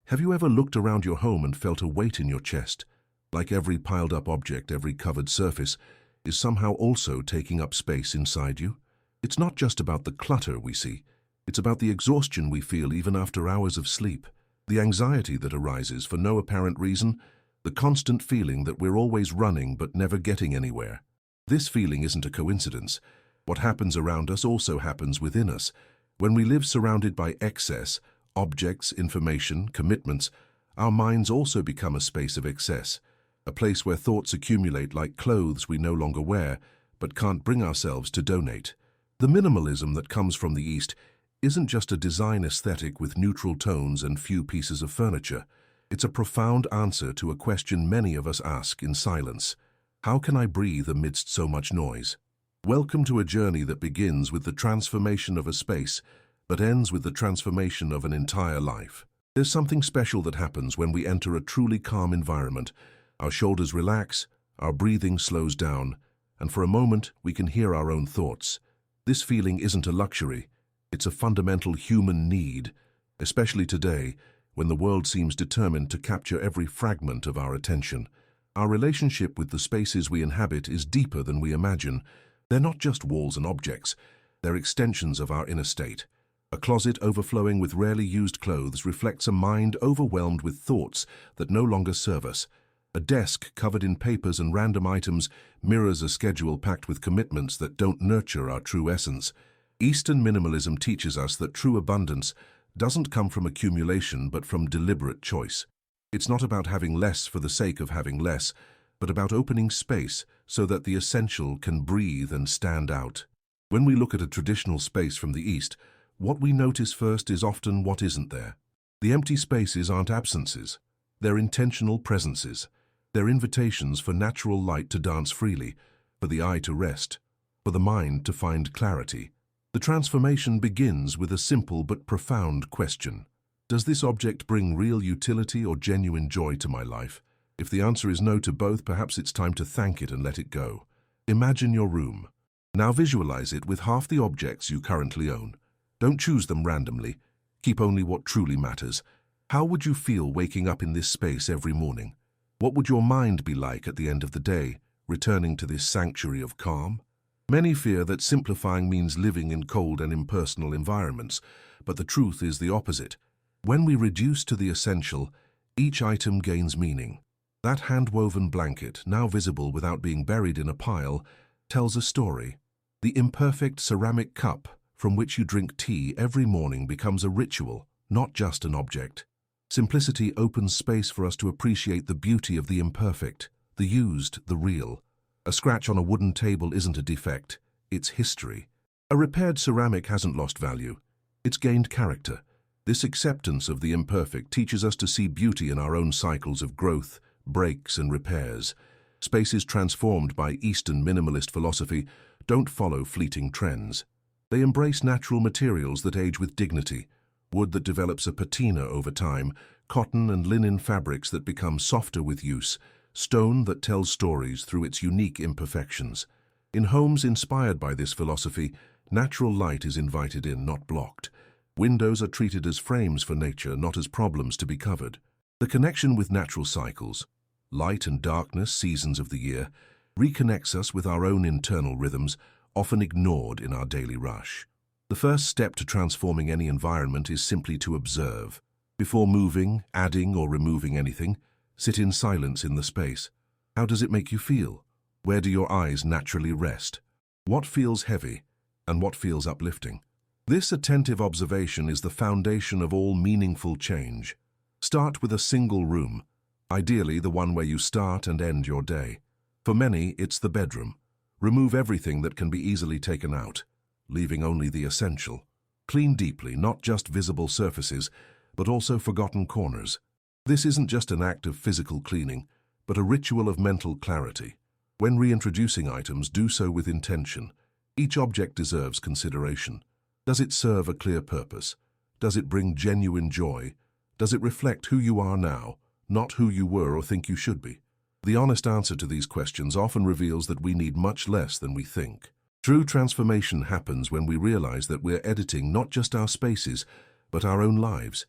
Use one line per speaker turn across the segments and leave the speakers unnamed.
Have you ever looked around your home and felt a weight in your chest? Like every piled-up object, every covered surface is somehow also taking up space inside you? It's not just about the clutter we see. It's about the exhaustion we feel even after hours of sleep, the anxiety that arises for no apparent reason, the constant feeling that we're always running but never getting anywhere. This feeling isn't a coincidence. What happens around us also happens within us. When we live surrounded by excess, objects, information, commitments, our minds also become a space of excess, a place where thoughts accumulate like clothes we no longer wear but can't bring ourselves to donate. The minimalism that comes from the East isn't just a design aesthetic with neutral tones and few pieces of furniture. It's a profound answer to a question many of us ask in silence. How can I breathe amidst so much noise? Welcome to a journey that begins with the transformation of a space, but ends with the transformation of an entire life. There's something special that happens when we enter a truly calm environment. Our shoulders relax, our breathing slows down, and for a moment we can hear our own thoughts. This feeling isn't a luxury, it's a fundamental human need, especially today, when the world seems determined to capture every fragment of our attention. Our relationship with the spaces we inhabit is deeper than we imagine. They're not just walls and objects, they're extensions of our inner state. A closet overflowing with rarely used clothes reflects a mind overwhelmed with thoughts that no longer serve us. A desk covered in papers and random items mirrors a schedule packed with commitments that don't nurture our true essence. Eastern minimalism teaches us that true abundance doesn't come from accumulation but from deliberate choice. It's not about having less for the sake of having less, but about opening space so that the essential can breathe and stand out. When we look at a traditional space from the East, what we notice first is often what isn't there. The empty spaces aren't absences. They're intentional presences. They're invitations for natural light to dance freely, for the eye to rest, for the mind to find clarity. The transformation begins with a simple but profound question. Does this object bring real utility or genuine joy to my life? If the answer is no to both, perhaps it's time to thank it and let it go. Imagine your room. Now visualize it with half the objects you currently own. Don't choose them randomly. Keep only what truly matters. How would you feel waking up in this space every morning? What would your mind be like at the end of the day, returning to this sanctuary of calm? Many fear that simplifying means living in cold and impersonal environments, but the truth is the opposite. When we reduce to the essential, each item gains meaning. That hand-woven blanket, now visible without being buried in a pile, tells a story. The imperfect ceramic cup from which you drink tea every morning becomes a ritual, not just an object. Simplicity opens space for us to appreciate the beauty of the imperfect, the used, the real. A scratch on a wooden table isn't a defect, it's history. A repaired ceramic hasn't lost value, it's gained character. This acceptance of the imperfect teaches us to see beauty in our own cycles of growth, breaks and repairs. Spaces transformed by Eastern minimalist philosophy don't follow fleeting trends. They embrace natural materials that age with dignity, wood that develops a patina over time, cotton and linen fabrics that become softer with use, stone that tells stories through its unique imperfections. In homes inspired by this philosophy, natural light is invited in, not blocked. Windows are treated as frames for nature, not as problems to be covered. The connection with natural cycles, light and darkness, seasons of the year, reconnects us with our own internal rhythms, often ignored in our daily rush. The first step to transforming any environment is simply to observe. Before moving, adding or removing anything, sit in silence in the space. How does it make you feel? Where do your eyes naturally rest? What feels heavy and what feels uplifting? This attentive observation is the foundation of all meaningful change. Start with a single room, ideally the one where you start and end your day. For many, it's the bedroom. Remove everything that can be easily taken out, leaving only the essential. Clean deeply, not just visible surfaces, but also forgotten corners. This isn't just an act of physical cleaning, but a ritual of mental clarity. When reintroducing items, do so with intention. Each object deserves consideration. Does it serve a clear purpose? Does it bring genuine joy? Does it reflect who you are now, not who you were or think you should be? The honest answer to these questions often reveals that we need much less than we think. True transformation happens when we realize that we're editing not just our spaces, but our own lives.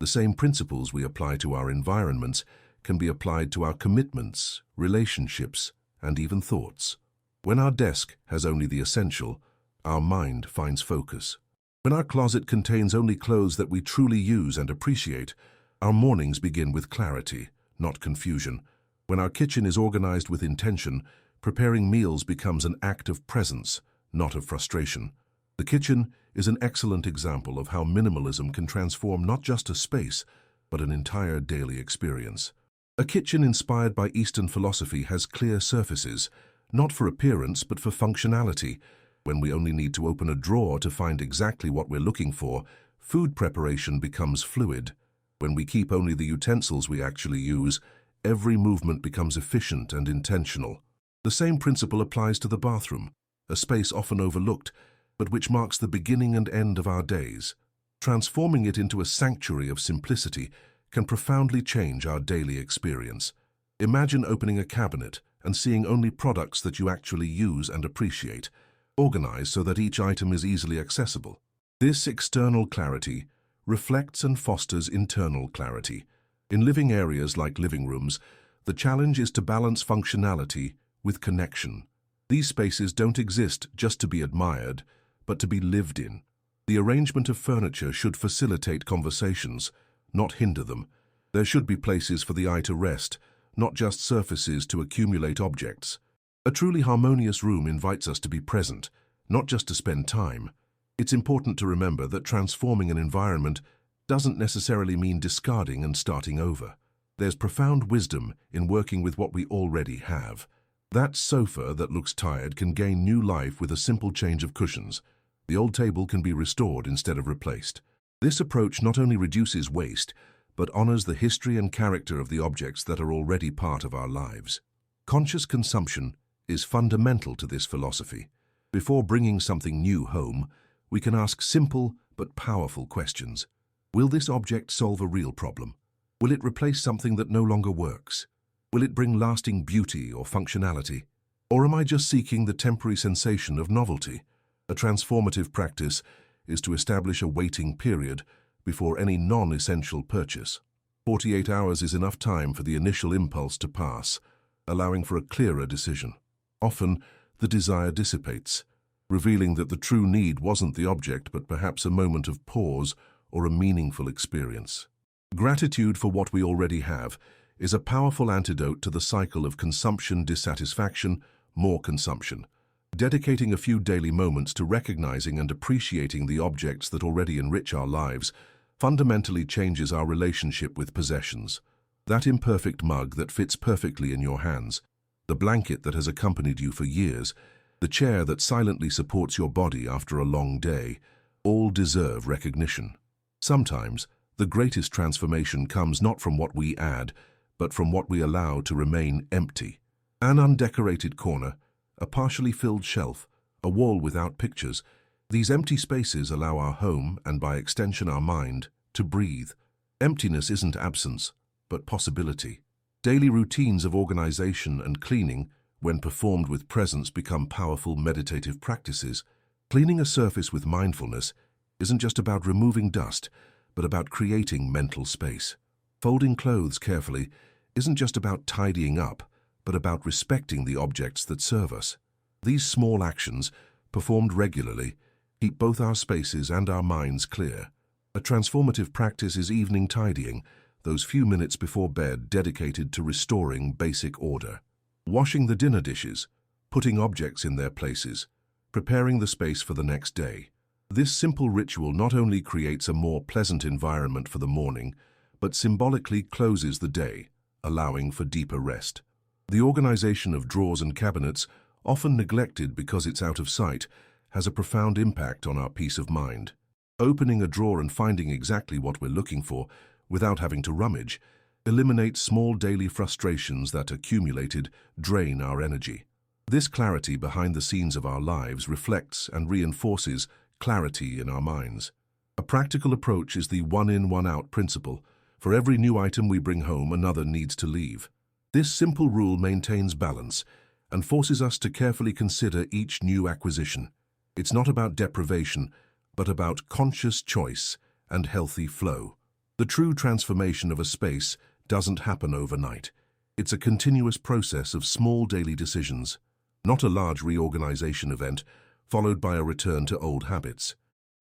The same principles we apply to our environments can be applied to our commitments, relationships, and even thoughts. When our desk has only the essential, our mind finds focus. When our closet contains only clothes that we truly use and appreciate, our mornings begin with clarity, not confusion. When our kitchen is organized with intention, preparing meals becomes an act of presence, not of frustration. The kitchen is an excellent example of how minimalism can transform not just a space, but an entire daily experience. A kitchen inspired by Eastern philosophy has clear surfaces, not for appearance but for functionality. When we only need to open a drawer to find exactly what we're looking for, food preparation becomes fluid. When we keep only the utensils we actually use, every movement becomes efficient and intentional. The same principle applies to the bathroom, a space often overlooked, but which marks the beginning and end of our days. Transforming it into a sanctuary of simplicity can profoundly change our daily experience. Imagine opening a cabinet and seeing only products that you actually use and appreciate, organized so that each item is easily accessible. This external clarity reflects and fosters internal clarity. In living areas like living rooms, the challenge is to balance functionality with connection. These spaces don't exist just to be admired, but to be lived in. The arrangement of furniture should facilitate conversations, not hinder them. There should be places for the eye to rest, not just surfaces to accumulate objects. A truly harmonious room invites us to be present, not just to spend time. It's important to remember that transforming an environment doesn't necessarily mean discarding and starting over. There's profound wisdom in working with what we already have. That sofa that looks tired can gain new life with a simple change of cushions. The old table can be restored instead of replaced. This approach not only reduces waste, but honors the history and character of the objects that are already part of our lives. Conscious consumption is fundamental to this philosophy. Before bringing something new home, we can ask simple but powerful questions. Will this object solve a real problem? Will it replace something that no longer works? Will it bring lasting beauty or functionality? Or am I just seeking the temporary sensation of novelty? A transformative practice is to establish a waiting period before any non-essential purchase. 48 hours is enough time for the initial impulse to pass, allowing for a clearer decision. Often, the desire dissipates, revealing that the true need wasn't the object but perhaps a moment of pause or a meaningful experience. Gratitude for what we already have is a powerful antidote to the cycle of consumption dissatisfaction, more consumption. Dedicating a few daily moments to recognizing and appreciating the objects that already enrich our lives fundamentally changes our relationship with possessions. That imperfect mug that fits perfectly in your hands, the blanket that has accompanied you for years, the chair that silently supports your body after a long day, all deserve recognition. Sometimes, the greatest transformation comes not from what we add, but from what we allow to remain empty. An undecorated corner, a partially filled shelf, a wall without pictures, these empty spaces allow our home, and by extension our mind, to breathe. Emptiness isn't absence, but possibility. Daily routines of organization and cleaning, when performed with presence, become powerful meditative practices. Cleaning a surface with mindfulness isn't just about removing dust, but about creating mental space. Folding clothes carefully isn't just about tidying up, but about respecting the objects that serve us. These small actions, performed regularly, keep both our spaces and our minds clear. A transformative practice is evening tidying, those few minutes before bed dedicated to restoring basic order. Washing the dinner dishes, putting objects in their places, preparing the space for the next day. This simple ritual not only creates a more pleasant environment for the morning, but symbolically closes the day, allowing for deeper rest. The organization of drawers and cabinets, often neglected because it's out of sight, has a profound impact on our peace of mind. Opening a drawer and finding exactly what we're looking for, without having to rummage, eliminates small daily frustrations that, accumulated, drain our energy. This clarity behind the scenes of our lives reflects and reinforces clarity in our minds. A practical approach is the one-in, one-out principle. For every new item we bring home, another needs to leave. This simple rule maintains balance and forces us to carefully consider each new acquisition. It's not about deprivation, but about conscious choice and healthy flow. The true transformation of a space doesn't happen overnight. It's a continuous process of small daily decisions, not a large reorganization event followed by a return to old habits.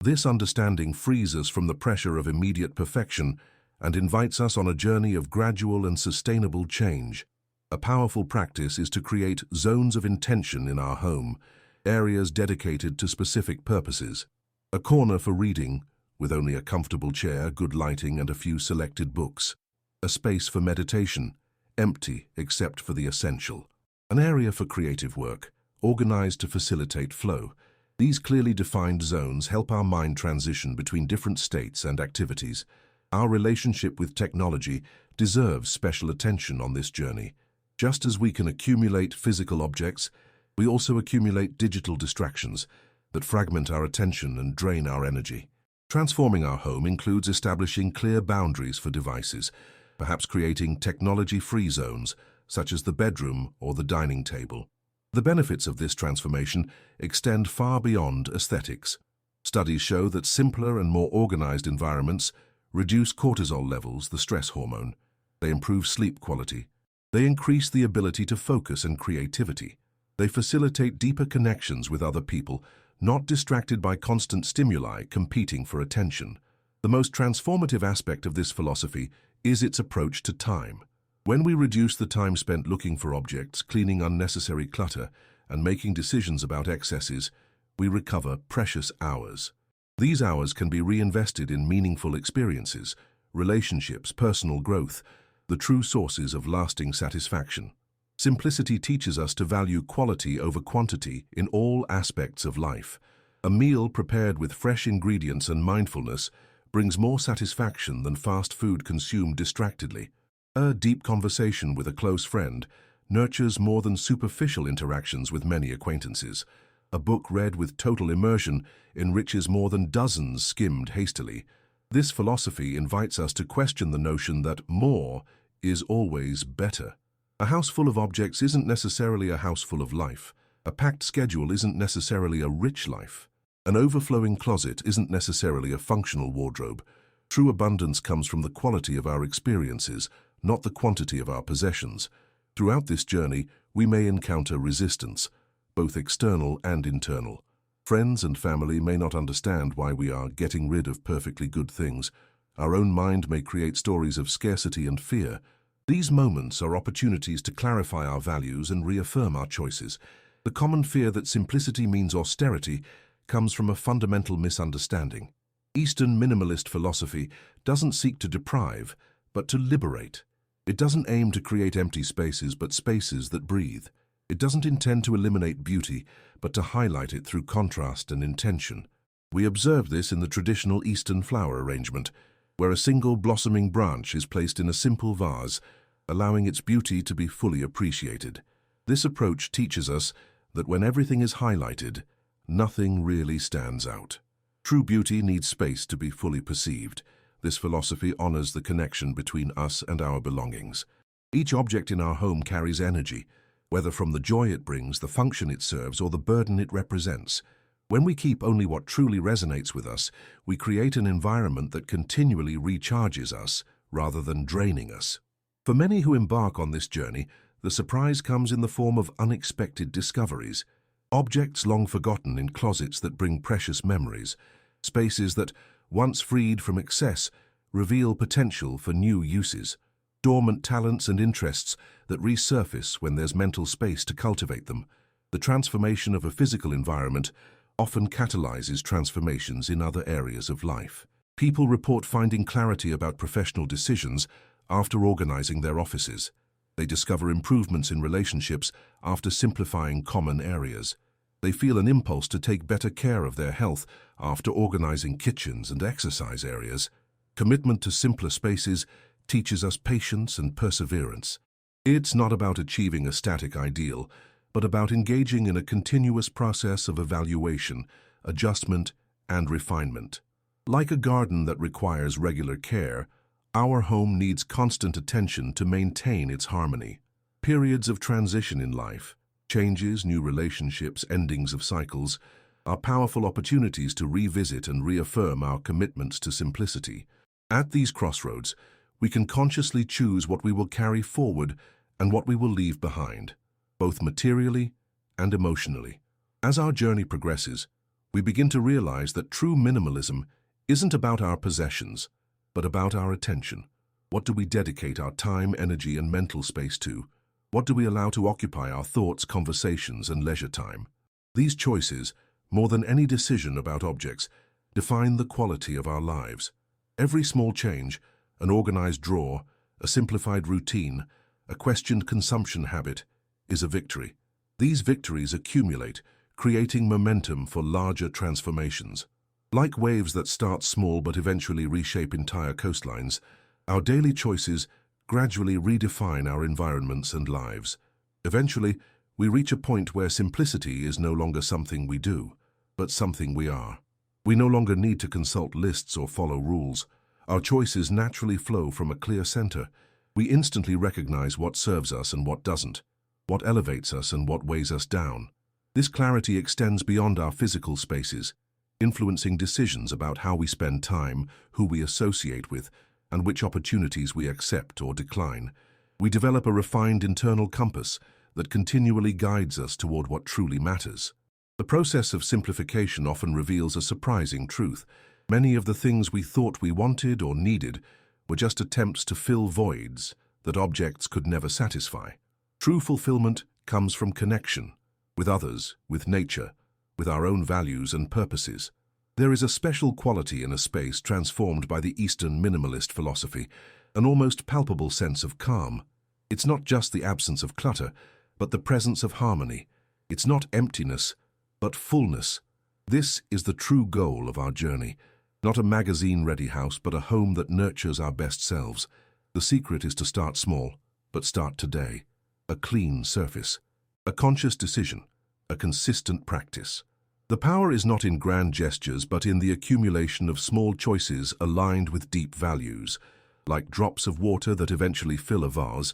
This understanding frees us from the pressure of immediate perfection and invites us on a journey of gradual and sustainable change. A powerful practice is to create zones of intention in our home, areas dedicated to specific purposes. A corner for reading, with only a comfortable chair, good lighting, and a few selected books. A space for meditation, empty except for the essential. An area for creative work, organized to facilitate flow. These clearly defined zones help our mind transition between different states and activities. Our relationship with technology deserves special attention on this journey. Just as we can accumulate physical objects, we also accumulate digital distractions that fragment our attention and drain our energy. Transforming our home includes establishing clear boundaries for devices, perhaps creating technology-free zones, such as the bedroom or the dining table. The benefits of this transformation extend far beyond aesthetics. Studies show that simpler and more organized environments reduce cortisol levels, the stress hormone. They improve sleep quality. They increase the ability to focus and creativity. They facilitate deeper connections with other people, not distracted by constant stimuli competing for attention. The most transformative aspect of this philosophy is its approach to time. When we reduce the time spent looking for objects, cleaning unnecessary clutter, and making decisions about excesses, we recover precious hours. These hours can be reinvested in meaningful experiences, relationships, personal growth, the true sources of lasting satisfaction. Simplicity teaches us to value quality over quantity in all aspects of life. A meal prepared with fresh ingredients and mindfulness brings more satisfaction than fast food consumed distractedly. A deep conversation with a close friend nurtures more than superficial interactions with many acquaintances. A book read with total immersion enriches more than dozens skimmed hastily. This philosophy invites us to question the notion that more is always better. A house full of objects isn't necessarily a house full of life. A packed schedule isn't necessarily a rich life. An overflowing closet isn't necessarily a functional wardrobe. True abundance comes from the quality of our experiences, not the quantity of our possessions. Throughout this journey, we may encounter resistance, both external and internal. Friends and family may not understand why we are getting rid of perfectly good things. Our own mind may create stories of scarcity and fear. These moments are opportunities to clarify our values and reaffirm our choices. The common fear that simplicity means austerity comes from a fundamental misunderstanding. Eastern minimalist philosophy doesn't seek to deprive, but to liberate. It doesn't aim to create empty spaces, but spaces that breathe. It doesn't intend to eliminate beauty, but to highlight it through contrast and intention. We observe this in the traditional Eastern flower arrangement, where a single blossoming branch is placed in a simple vase, allowing its beauty to be fully appreciated. This approach teaches us that when everything is highlighted, nothing really stands out. True beauty needs space to be fully perceived. This philosophy honors the connection between us and our belongings. Each object in our home carries energy, whether from the joy it brings, the function it serves, or the burden it represents. When we keep only what truly resonates with us, we create an environment that continually recharges us rather than draining us. For many who embark on this journey, the surprise comes in the form of unexpected discoveries. Objects long forgotten in closets that bring precious memories. Spaces that, once freed from excess, reveal potential for new uses. Dormant talents and interests that resurface when there's mental space to cultivate them. The transformation of a physical environment often catalyzes transformations in other areas of life. People report finding clarity about professional decisions after organizing their offices. They discover improvements in relationships after simplifying common areas. They feel an impulse to take better care of their health after organizing kitchens and exercise areas. Commitment to simpler spaces teaches us patience and perseverance. It's not about achieving a static ideal, but about engaging in a continuous process of evaluation, adjustment, and refinement. Like a garden that requires regular care, our home needs constant attention to maintain its harmony. Periods of transition in life, changes, new relationships, endings of cycles, are powerful opportunities to revisit and reaffirm our commitments to simplicity. At these crossroads, we can consciously choose what we will carry forward and what we will leave behind, both materially and emotionally. As our journey progresses, we begin to realize that true minimalism isn't about our possessions, but about our attention. What do we dedicate our time, energy, and mental space to? What do we allow to occupy our thoughts, conversations, and leisure time? These choices, more than any decision about objects, define the quality of our lives. Every small change, an organized drawer, a simplified routine, a questioned consumption habit, is a victory. These victories accumulate, creating momentum for larger transformations. Like waves that start small but eventually reshape entire coastlines, our daily choices gradually redefine our environments and lives. Eventually, we reach a point where simplicity is no longer something we do, but something we are. We no longer need to consult lists or follow rules. Our choices naturally flow from a clear center. We instantly recognize what serves us and what doesn't, what elevates us and what weighs us down. This clarity extends beyond our physical spaces, influencing decisions about how we spend time, who we associate with, and which opportunities we accept or decline. We develop a refined internal compass that continually guides us toward what truly matters. The process of simplification often reveals a surprising truth. Many of the things we thought we wanted or needed were just attempts to fill voids that objects could never satisfy. True fulfillment comes from connection, with others, with nature, with our own values and purposes. There is a special quality in a space transformed by the Eastern minimalist philosophy, an almost palpable sense of calm. It's not just the absence of clutter, but the presence of harmony. It's not emptiness, but fullness. This is the true goal of our journey. Not a magazine-ready house, but a home that nurtures our best selves. The secret is to start small, but start today. A clean surface, a conscious decision, a consistent practice. The power is not in grand gestures, but in the accumulation of small choices aligned with deep values. Like drops of water that eventually fill a vase,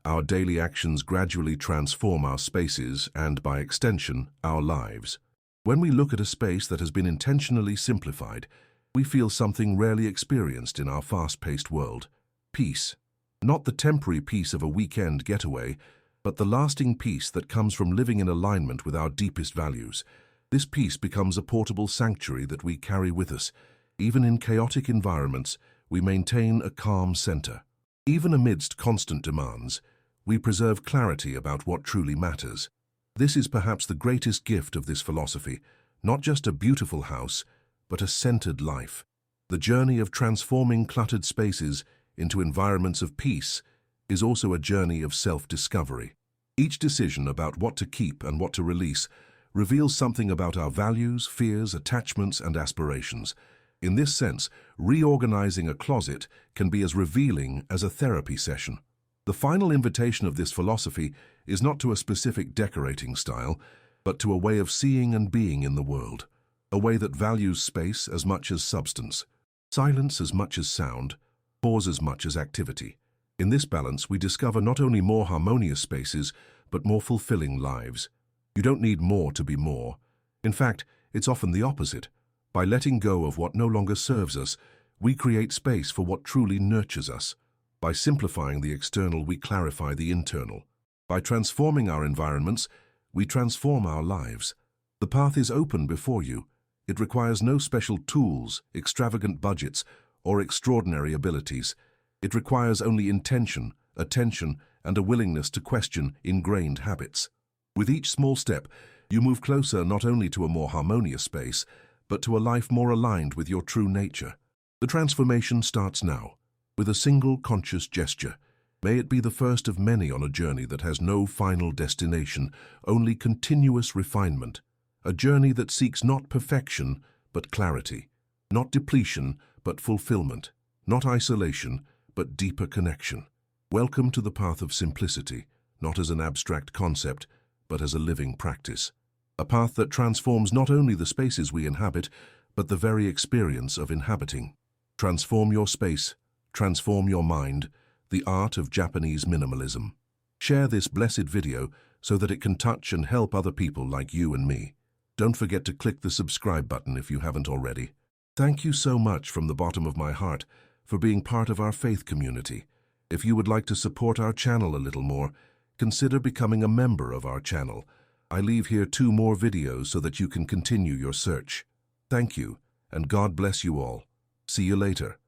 our daily actions gradually transform our spaces and, by extension, our lives. When we look at a space that has been intentionally simplified, we feel something rarely experienced in our fast-paced world: peace. Not the temporary peace of a weekend getaway, but the lasting peace that comes from living in alignment with our deepest values. This peace becomes a portable sanctuary that we carry with us. Even in chaotic environments, we maintain a calm center. Even amidst constant demands, we preserve clarity about what truly matters. This is perhaps the greatest gift of this philosophy, not just a beautiful house, but a centered life. The journey of transforming cluttered spaces into environments of peace is also a journey of self-discovery. Each decision about what to keep and what to release reveals something about our values, fears, attachments, and aspirations. In this sense, reorganizing a closet can be as revealing as a therapy session. The final invitation of this philosophy is not to a specific decorating style, but to a way of seeing and being in the world, a way that values space as much as substance, silence as much as sound, pause as much as activity. In this balance, we discover not only more harmonious spaces, but more fulfilling lives. You don't need more to be more. In fact, it's often the opposite. By letting go of what no longer serves us, we create space for what truly nurtures us. By simplifying the external, we clarify the internal. By transforming our environments, we transform our lives. The path is open before you. It requires no special tools, extravagant budgets, or extraordinary abilities. It requires only intention, attention, and a willingness to question ingrained habits. With each small step, you move closer not only to a more harmonious space, but to a life more aligned with your true nature. The transformation starts now, with a single conscious gesture. May it be the first of many on a journey that has no final destination, only continuous refinement. A journey that seeks not perfection, but clarity. Not depletion, but fulfillment. Not isolation, but deeper connection. Welcome to the path of simplicity, not as an abstract concept, but as a living practice. A path that transforms not only the spaces we inhabit, but the very experience of inhabiting. Transform your space, transform your mind, the art of Japanese minimalism. Share this blessed video so that it can touch and help other people like you and me. Don't forget to click the subscribe button if you haven't already. Thank you so much from the bottom of my heart for being part of our faith community. If you would like to support our channel a little more, consider becoming a member of our channel. I leave here 2 more videos so that you can continue your search. Thank you, and God bless you all. See you later.